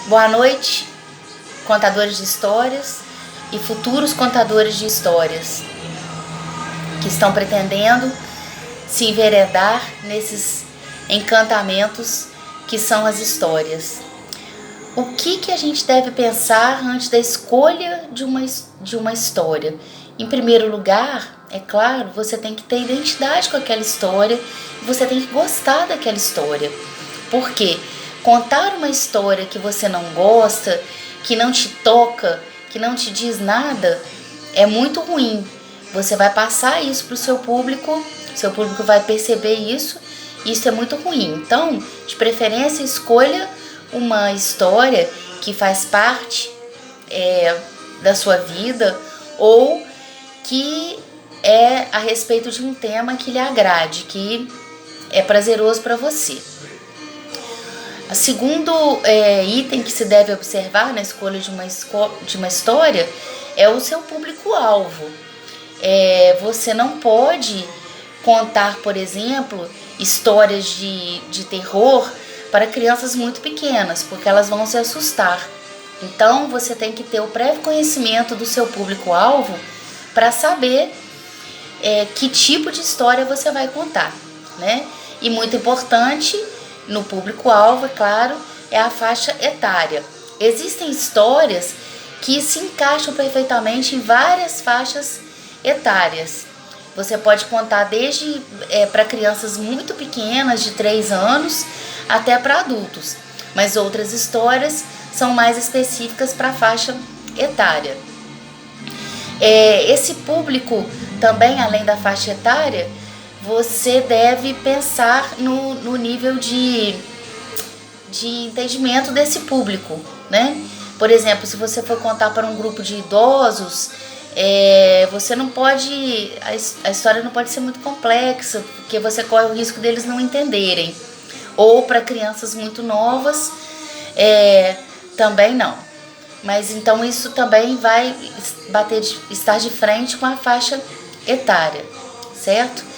Boa noite, contadores de histórias e futuros contadores de histórias que estão pretendendo se enveredar nesses encantamentos que são as histórias. O que a gente deve pensar antes da escolha de uma história? Em primeiro lugar, é claro, você tem que ter identidade com aquela história, você tem que gostar daquela história. Por quê? Contar uma história que você não gosta, que não te toca, que não te diz nada, é muito ruim. Você vai passar isso para o seu público vai perceber isso é muito ruim. Então, de preferência, escolha uma história que faz parte da sua vida ou que é a respeito de um tema que lhe agrade, que é prazeroso para você. O segundo item que se deve observar na escolha de uma história é o seu público-alvo. Você não pode contar, por exemplo, histórias de terror para crianças muito pequenas, porque elas vão se assustar. Então, você tem que ter o prévio conhecimento do seu público-alvo para saber que tipo de história você vai contar, né? E muito importante, no público-alvo, é claro, é a faixa etária. Existem histórias que se encaixam perfeitamente em várias faixas etárias. Você pode contar desde para crianças muito pequenas, de 3 anos, até para adultos. Mas outras histórias são mais específicas para a faixa etária. Esse público também, além da faixa etária, você deve pensar no nível de entendimento desse público, né? Por exemplo, se você for contar para um grupo de idosos, você não pode, a história não pode ser muito complexa, porque você corre o risco deles não entenderem. Ou para crianças muito novas, também não. Mas então isso também vai estar de frente com a faixa etária, certo?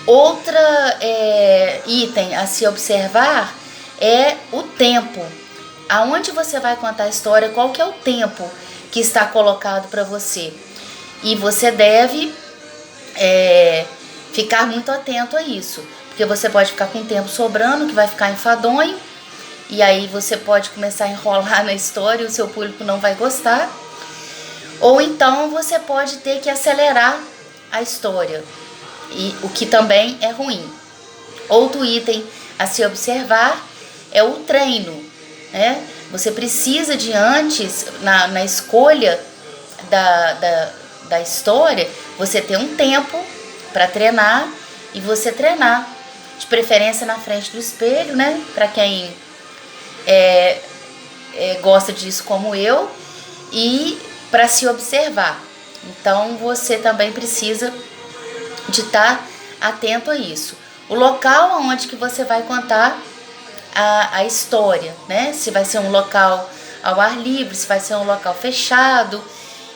Outra item a se observar é o tempo. Aonde você vai contar a história, qual que é o tempo que está colocado para você. E você deve ficar muito atento a isso, porque você pode ficar com o tempo sobrando, que vai ficar enfadonho, e aí você pode começar a enrolar na história e o seu público não vai gostar. Ou então você pode ter que acelerar a história, e o que também é ruim. Outro item a se observar é o treino, né? Você precisa de antes, na escolha da história, você ter um tempo para treinar e você treinar, de preferência na frente do espelho, né? Para quem gosta disso como eu, e para se observar. Então você também precisa de estar atento a isso. O local onde que você vai contar a história, né? Se vai ser um local ao ar livre, se vai ser um local fechado,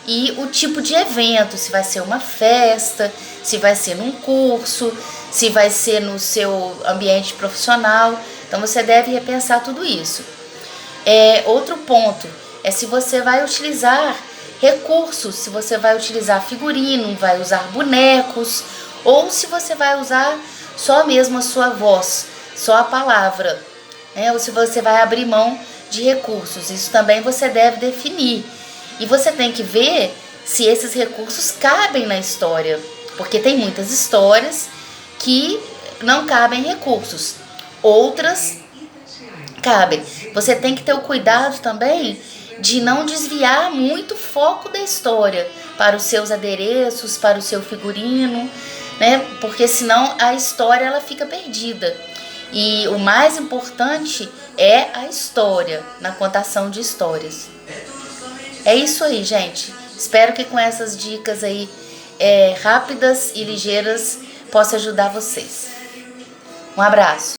e o tipo de evento, se vai ser uma festa, se vai ser num curso, se vai ser no seu ambiente profissional. Então você deve repensar tudo isso. Outro ponto é se você vai utilizar recursos, se você vai utilizar figurino, vai usar bonecos, ou se você vai usar só mesmo a sua voz, só a palavra, né? Ou se você vai abrir mão de recursos. Isso também você deve definir. E você tem que ver se esses recursos cabem na história, porque tem muitas histórias que não cabem recursos, outras cabem. Você tem que ter o cuidado também de não desviar muito o foco da história para os seus adereços, para o seu figurino, né? Porque senão a história ela fica perdida. E o mais importante é a história, na contação de histórias. É isso aí, gente. Espero que com essas dicas aí rápidas e ligeiras possa ajudar vocês. Um abraço.